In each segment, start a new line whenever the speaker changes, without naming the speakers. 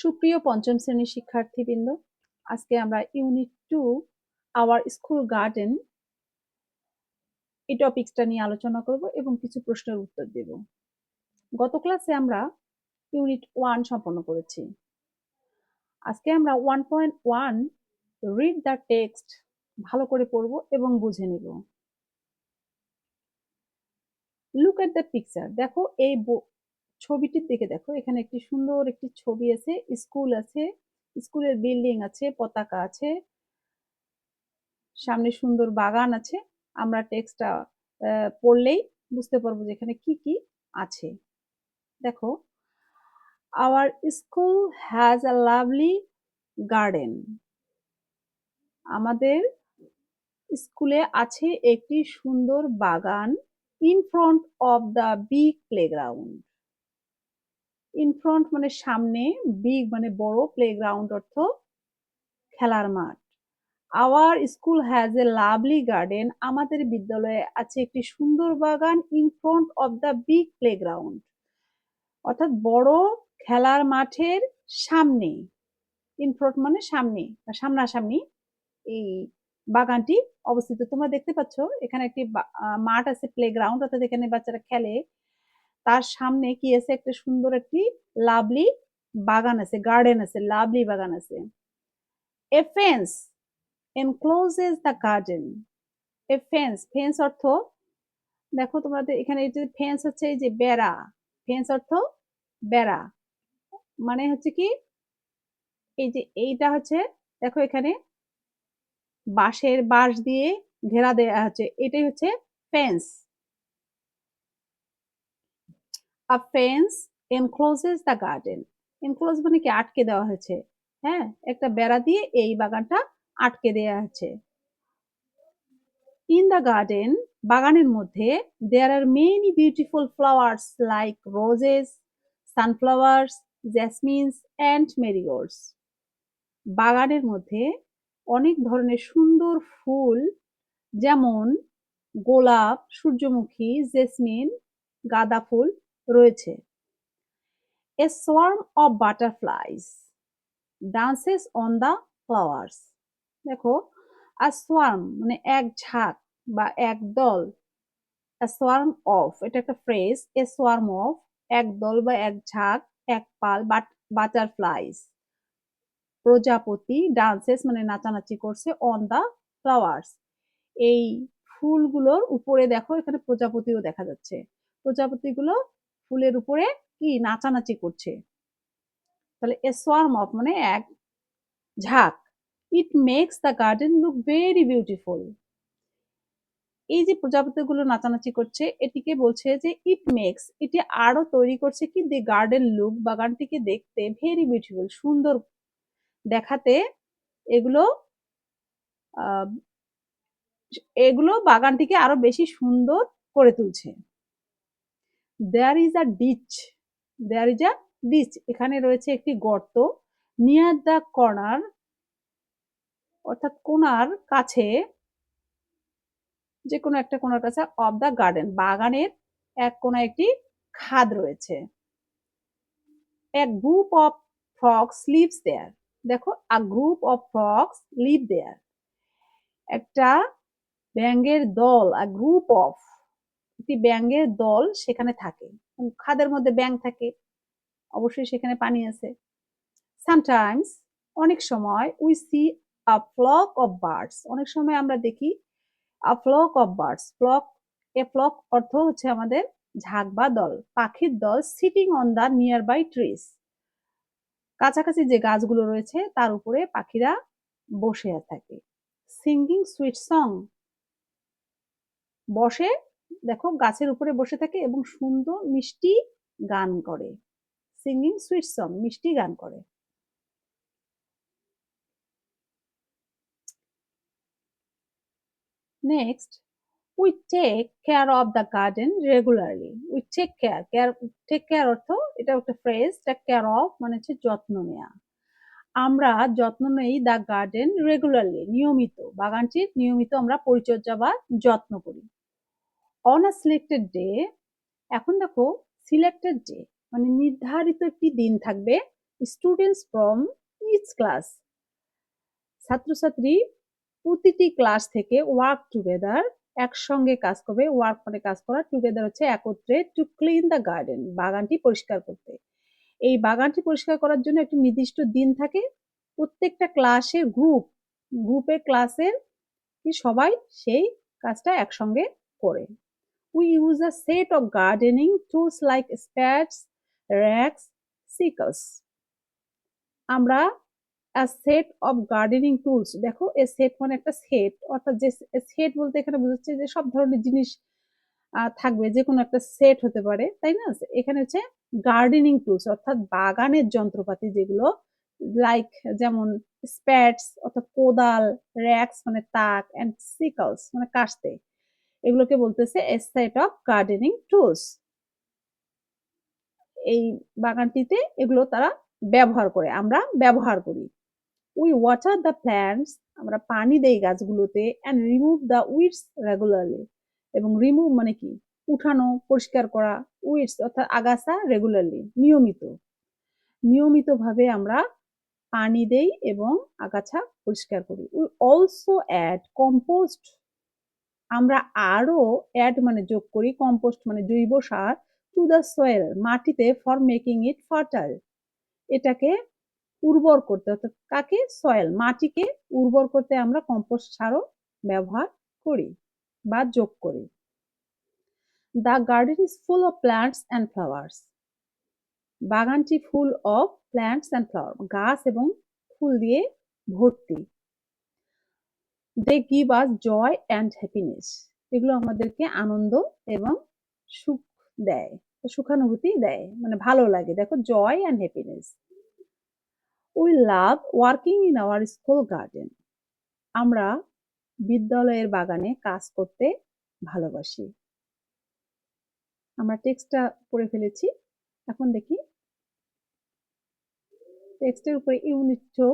সুপ্রিয় পঞ্চম শ্রেণীর শিক্ষার্থীবৃন্দ, আজকে আমরা ইউনিট 2 আওয়ার স্কুল গার্ডেন এই টপিকসটা নিয়ে আলোচনা করব এবং কিছু প্রশ্নের উত্তর দেব। গত ক্লাসে আমরা ইউনিট 1 সম্পন্ন করেছি। আজকে আমরা 1.1 রিড দ্য টেক্সট ভালো করে পড়ব এবং বুঝে নেব। লুক এট দ্য পিকচার, দেখো এই ছবিটির দিকে দেখো, এখানে একটি সুন্দর একটি ছবি আছে, স্কুল আছে, স্কুলের বিল্ডিং আছে, পতাকা আছে, সামনে সুন্দর বাগান আছে। আমরা টেক্সটটা পড়লেই বুঝতে পারবো যে এখানে কি কি আছে। দেখো, our school has a lovely garden. আমাদের স্কুলে আছে একটি সুন্দর বাগান। In front of the big playground. In front মানে সামনে, বিগ মানে বড়, প্লেগ্রাউন্ড অর্থ খেলার মাঠ। Our school has a lovely garden. আমাদের বিদ্যালয়ে আছে একটি সুন্দর বাগান। In front of the big playground অর্থাৎ বড় খেলার মাঠের সামনে। ইন ফ্রন্ট মানে সামনে বা সামনাসামনি এই বাগানটি অবস্থিত। তোমরা দেখতে পাচ্ছ এখানে একটি মাঠ আছে, প্লেগ্রাউন্ড অর্থাৎ এখানে বাচ্চারা খেলে। তার সামনে কি আছে? একটা সুন্দর একটি লাভলি বাগান আছে, গার্ডেন আছে, লাভলি বাগান আছে। A fence encloses the garden. A fence, fence অর্থ দেখো তোমাদের এখানে এই যে ফেন্স হচ্ছে এই যে বেড়া, ফেন্স অর্থ বেড়া, মানে হচ্ছে কি এই যে এইটা হচ্ছে দেখো এখানে বাঁশ দিয়ে ঘেরা দেয়া হচ্ছে, এটাই হচ্ছে fence. A fence encloses the garden. enclose মানে কি আটকে দেওয়া হয়েছে, হ্যাঁ, একটা বেড়া দিয়ে এই বাগানটা আটকে দেওয়া হচ্ছে। In the garden, বাগানের মধ্যে there are many beautiful flowers like roses, sunflowers, jasmines and marigolds. বাগানের মধ্যে অনেক ধরনের সুন্দর ফুল যেমন গোলাপ, সূর্যমুখী, জেসমিন, গাঁদা ফুল রয়েছে। A swarm of butterflies dances on the flowers. দেখো, a swarm মানে এক ঝাঁক বা এক দল, a swarm of এটা একটা ফ্রেজ, a swarm of এক দল বা এক ঝাঁক, এক পাল, বাটারফ্লাইজ প্রজাপতি, ডান্সেস মানে নাচানাচি করছে, অন দা ফ্লাওয়ার্স এই ফুলগুলোর উপরে। দেখো এখানে প্রজাপতিও দেখা যাচ্ছে, প্রজাপতিগুলো ফুলের উপরে কি নাচানাচি করছে। তাহলে এ সোয়ার্ম অফ মানে এক ঝাঁক। It makes the garden look very beautiful. এই যে প্রজাপতিগুলো নাচানাচি করছে, এটিকে বলছে যে ইট মেক্স, এটি আরো তৈরি করছে কি দি গার্ডেন লুক, বাগানটিকে দেখতে ভেরি বিউটিফুল, সুন্দর দেখাতে। এগুলো এগুলো বাগানটিকে আরো বেশি সুন্দর করে তুলছে। There is a ditch, there is a ditch, এখানে রয়েছে একটি গর্ত। নিয়ার দ্য কর্নার অর্থাৎ কোনার কাছে, যে কোনো একটা কোনার কাছে, অফ দ্য গার্ডেন বাগানের এক কোনায় একটি খাদ রয়েছে। এক গ্রুপ অফ ফ্রগস লিভস দেয়ার। দেখো, আ group of frogs live there, একটা ব্যাঙের দল, আ গ্রুপ অফ একটি ব্যাঙের দল সেখানে থাকে। খাদের মধ্যে ব্যাঙ থাকে, অবশ্যই সেখানে পানি আছে। সামটাইমস অনেক সময়, we see a flock of birds, অনেক সময় আমরা দেখি a flock of birds, flock, a flock অর্থ হচ্ছে আমাদের ঝাঁক বা দল, পাখির দল, sitting on the nearby trees, কাছাকাছি যে গাছগুলো রয়েছে তার উপরে পাখিরা বসে থাকে। সিঙ্গিং সুইট সং, বসে, দেখো গাছের উপরে বসে থাকে এবং সুন্দর মিষ্টি গান করে। সিঙ্গিং সুইট সং, মিষ্টি গান করে। Next, we take care of the garden regularly. We take care, take care অর্থ, এটা একটা ফ্রেজ, টেক কেয়ার অফ মানে হচ্ছে যত্ন নেওয়া। আমরা যত্ন নেই দ্য গার্ডেন রেগুলারলি, নিয়মিত, বাগানটির নিয়মিত আমরা পরিচর্যা বা যত্ন করি। অন আ সিলেক্টেড ডে, এখন দেখো সিলেক্টেড ডে মানে নির্ধারিত একটি দিন থাকবে, স্টুডেন্টস ফ্রম ইচ ক্লাস, ছাত্রছাত্রী প্রতিটি ক্লাস থেকে ওয়ার্ক টুগেদার, একসঙ্গে কাজ করবে। ওয়ার্ক মানে কাজ করা, টুগেদার হচ্ছে একত্রে, টু ক্লিন দ্য গার্ডেন, বাগানটি পরিষ্কার করতে। এই বাগানটি পরিষ্কার করার জন্য একটি নির্দিষ্ট দিন থাকে। প্রত্যেকটা ক্লাসের গ্রুপের ক্লাসের কি সবাই সেই কাজটা একসঙ্গে করে। We use a set of gardening tools like spades, rakes, sickles. আমরা a set of gardening tools, দেখো এ সেট মানে একটা সেট, অর্থাৎ যে সেট বলতে এখানে বোঝাচ্ছে যে সব ধরনের জিনিস থাকবে, যে কোনো একটা সেট হতে পারে, তাই না? এখানে হচ্ছে গার্ডেনিং টুলস অর্থাৎ বাগানের যন্ত্রপাতি যেগুলো, লাইক যেমন স্প্যাডস অর্থাৎ কোদাল, র্যাক্স মানে তাক, অ্যান্ড সিকলস মানে কাস্তে, এগুলোকে বলতেছে এ সেট অফ গার্ডেনিং টুলস। এই বাগানটিতে এগুলো তারা ব্যবহার করে, আমরা ব্যবহার করি। উই ওয়াটার দ্য প্ল্যান্টস, আমরা পানি দেই গাছগুলোতে, and remove the weeds regularly, এবং রিমুভ মানে কি উঠানো, পরিষ্কার করা, উইডস অর্থাৎ আগাছা, রেগুলারলি নিয়মিত, নিয়মিতভাবে আমরা পানি দেই এবং আগাছা পরিষ্কার করি। উই অলসো অ্যাড কম্পোস্ট, আমরা আরো অ্যাড মানে যোগ করি, কম্পোস্ট মানে জৈব সার, টু দ্য সয়েল মাটিতে, ফর মেকিং ইট ফার্টাইল, এটাকে উর্বর করতে, অর্থাৎ কাকে, সয়েল মাটিকে উর্বর করতে আমরা কম্পোস্ট সারও ব্যবহার করি বা যোগ করি। The garden is full of plants and flowers, বাগানটি full of plants and flower, গাছ এবং ফুল দিয়ে ভর্তি। They give us joy and happiness, এগুলো আমাদেরকে আনন্দ এবং সুখ দেয়, সুখানুভূতি দেয়, মানে ভালো লাগে। দেখো joy and happiness. We love working in our school garden, আমরা বিদ্যালয়ের বাগানে কাজ করতে ভালোবাসি। আমরা টেক্সটটা পড়ে ফেলেছি, এখন দেখি টেক্সটের উপরে ইউনিট 2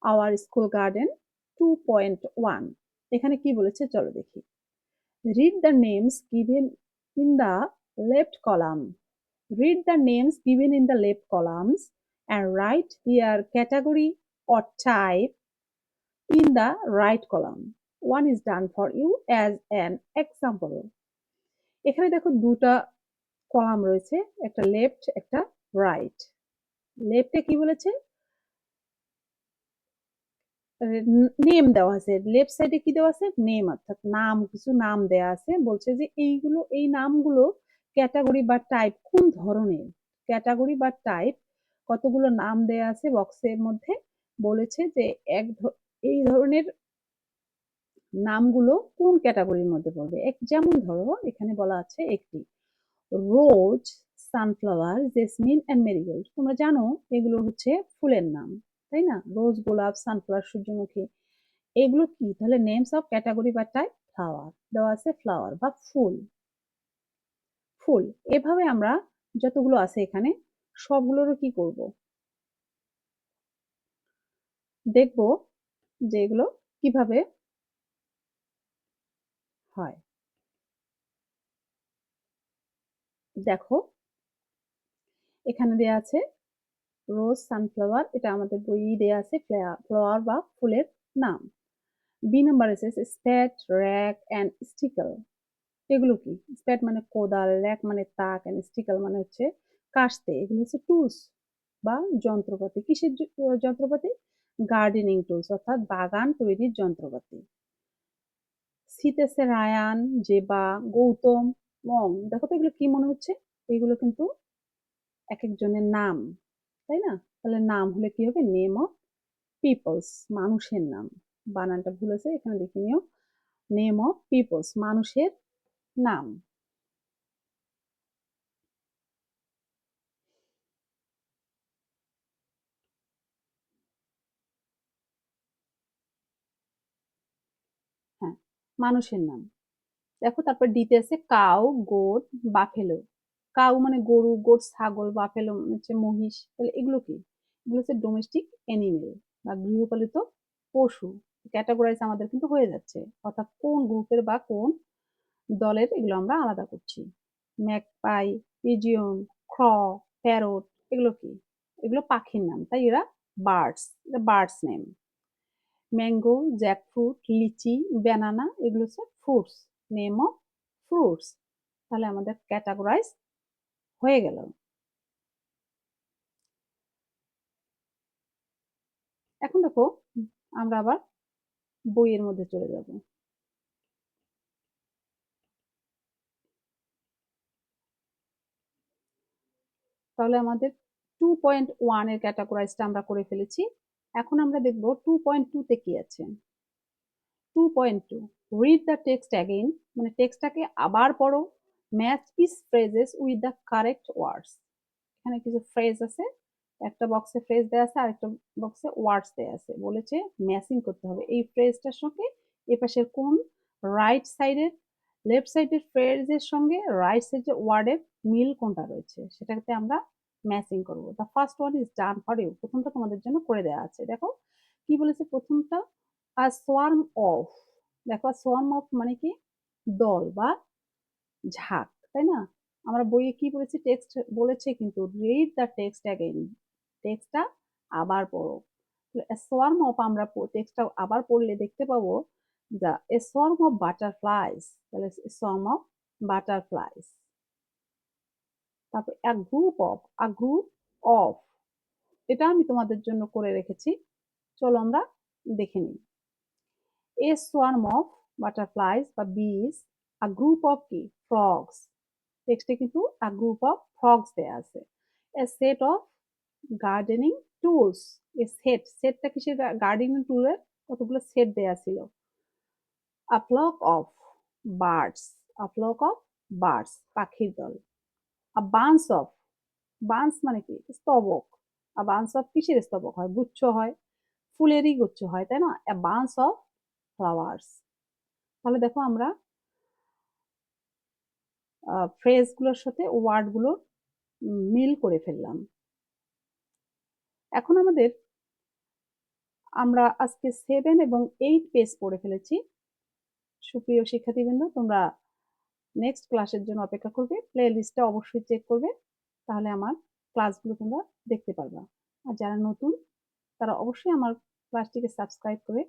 আওয়ার স্কুল গার্ডেন 2.1, এখানে কি বলেছে চলো দেখি। Read the names given in the left column, read the names given in the left columns and write their category or type in the right column. One is done for you as an example. এখানে দেখো দুটা column রয়েছে, একটা left একটা right. লেফটে কি বলেছে, name দেওয়া আছে, লেফট সাইডে কি দেওয়া আছে, নেম অর্থাৎ নাম, কিছু নাম দেওয়া আছে। বলছে যে এইগুলো, এই নামগুলো ক্যাটাগরি বা টাইপ কোন ধরনের, ক্যাটাগরি বা টাইপ কতগুলো নাম দেওয়া আছে বক্সের মধ্যে। বলেছে যে এই ধরনের নামগুলো কোন ক্যাটাগরির মধ্যে পড়বে। যেমন ধরো এখানে বলা আছে একটি রোজ, সানফ্লাওয়ার, জেসমিন অ্যান্ড মেরিগোল্ড, তোমরা জানো এগুলো হচ্ছে ফুলের নাম, তাই না? রোজ, গোলাপ, সানফ্লাওয়ার, সূর্যমুখী, এগুলো কি তাহলে নেমস অফ ক্যাটাগরি বা টাইপ ফ্লাওয়ার, দেওয়া আছে ফ্লাওয়ার বা ফুল। ফুল এভাবে আমরা যতগুলো আছে এখানে সবগুলোরও কি করব, দেখব যে এগুলো কিভাবে হয়। দেখো এখানে দেয়া আছে রোজ, সানফ্লাওয়ার, এটা আমাদের বইয়ে দেয়া আছে ফ্লাওয়ার বা ফুলের নাম। বি নাম্বার আছে স্প্যাড, র্যাক অ্যান্ড স্টিকল, এগুলো কি, স্প্যাড মানে কোদাল, র্যাক মানে তাক, অ্যান্ড স্টিকল মানে হচ্ছে কাস্তে, এগুলো হচ্ছে টুলস বা যন্ত্রপাতি। কিসের যন্ত্রপাতি, গার্ডেনিং টুলস অর্থাৎ বাগান তৈরির যন্ত্রপাতি। সিতেছে রায়ান, জেবা, গৌতম, মং, দেখো তো এগুলো কি মনে হচ্ছে, এগুলো কিন্তু এক একজনের নাম, তাই না? তাহলে নাম হলে কি হবে, নেম অফ পিপলস, মানুষের নাম। বানানটা ভুল আছে, এখানে দেখে নিও, নেম অফ পিপলস, মানুষের নাম। হ্যাঁ, মানুষের নাম। দেখো তারপর ডিতে আছে কাউ, গোট, বাফেলো। কাউ মানে গরু, গোট ছাগল, বাফেলো হচ্ছে মহিষ। তাহলে এগুলো কি, এগুলো হচ্ছে ডোমেস্টিক অ্যানিমেল বা গৃহপালিত পশু। ক্যাটাগরাইজ আমাদের কিন্তু হয়ে যাচ্ছে, অর্থাৎ কোন গ্রুপের বা কোন দলের এগুলো আমরা আলাদা করছি। ম্যাকপাই, পিজিয়ন, ক্র, প্যারট, এগুলো কি, এগুলো পাখির নাম, তাই এরা birds, birds name. Mango, jackfruit, litchi, banana এগুলো হচ্ছে ফ্রুটস, নেম অফ ফ্রুটস। তাহলে আমাদের ক্যাটাগরাইজ হয়ে গেল। এখন দেখো আমরা আবার বইয়ের মধ্যে চলে যাব। তাহলে আমাদের 2.1 এর ক্যাটাগরাইজটা আমরা করে ফেলেছি। এখন আমরা দেখব 2.2 তে কি আছে। 2.2 রিড দ্য টেক্সট অ্যাগেইন, মানে টেক্সটটাকে আবার পড়ো। Match is phrases with the correct words. এখানে কিছু ফ্রেজ আছে, একটা বক্সে ফ্রেজ দেওয়া আছে, আরেকটা বক্সে ওয়ার্ডস দেওয়া আছে। বলেছে ম্যাচিং করতে হবে এই ফ্রেজটার সঙ্গে এ পাশের কোন রাইট সাইডের, লেফট সাইডের ফ্রেজের সঙ্গে রাইট সাইডের ওয়ার্ডের মিল কোনটা রয়েছে সেটাতে আমরা ম্যাচিং করব। The first one is done for you, প্রথমটা তোমাদের জন্য করে দেওয়া আছে। দেখো কি বলেছে প্রথমটা, আ সোয়ার্ম অফ। দেখো সোয়ার্ম অফ মানে কি, দল বা ঝাঁক, তাই না? আমরা বইয়ে কি বলেছি, টেক্সট বলেছে কিন্তু রিড দ্য টেক্সট অ্যাগেইন, টেক্সটটা আবার পড়ো। সোয়ার্ম অফ আমরা টেক্সটটা আবার পড়লে দেখতে পাবো the a swarm of butterflies, তাহলে সোয়ার্ম অফ বাটারফ্লাইজ। তারপর a group of, a group of, এটা আমি তোমাদের জন্য করে রেখেছি, চলো আমরা দেখে নিই। এ সোয়ার্ম অফ বাটারফ্লাইজ বা বিজ, আ গ্রুপ অফ কি ফ্রগস, টেক্সটে কিন্তু আ গ্রুপ অফ ফ্রগস দেয়া আছে। A set of gardening tools, a set, সেটটা কিসের, গার্ডেনিং টুলের কতগুলো সেট দেয়া ছিল। A flock of birds, a flock of birds পাখির দল। আ বান্স অফ, বান্স মানে কি স্তবক, আ বান্স অফ কিসের স্তবক হয়, গুচ্ছ হয়, ফুলেরই গুচ্ছ হয়, তাই না? এ বান্স অফ ফ্লাওয়ার্স। তাহলে দেখো আমরা ফ্রেজগুলোর সাথে ওয়ার্ডগুলো মিল করে ফেললাম। এখন আমরা আজকে 7 এবং 8 পেজ পড়ে ফেলেছি। সুপ্রিয় শিক্ষার্থীবৃন্দ, তোমরা নেক্সট ক্লাসের জন্য অপেক্ষা করবে, প্লে লিস্টটা অবশ্যই চেক করবে, তাহলে আমার ক্লাসগুলো তোমরা দেখতে পারবা। আর যারা নতুন তারা অবশ্যই আমার ক্লাসটিকে সাবস্ক্রাইব করে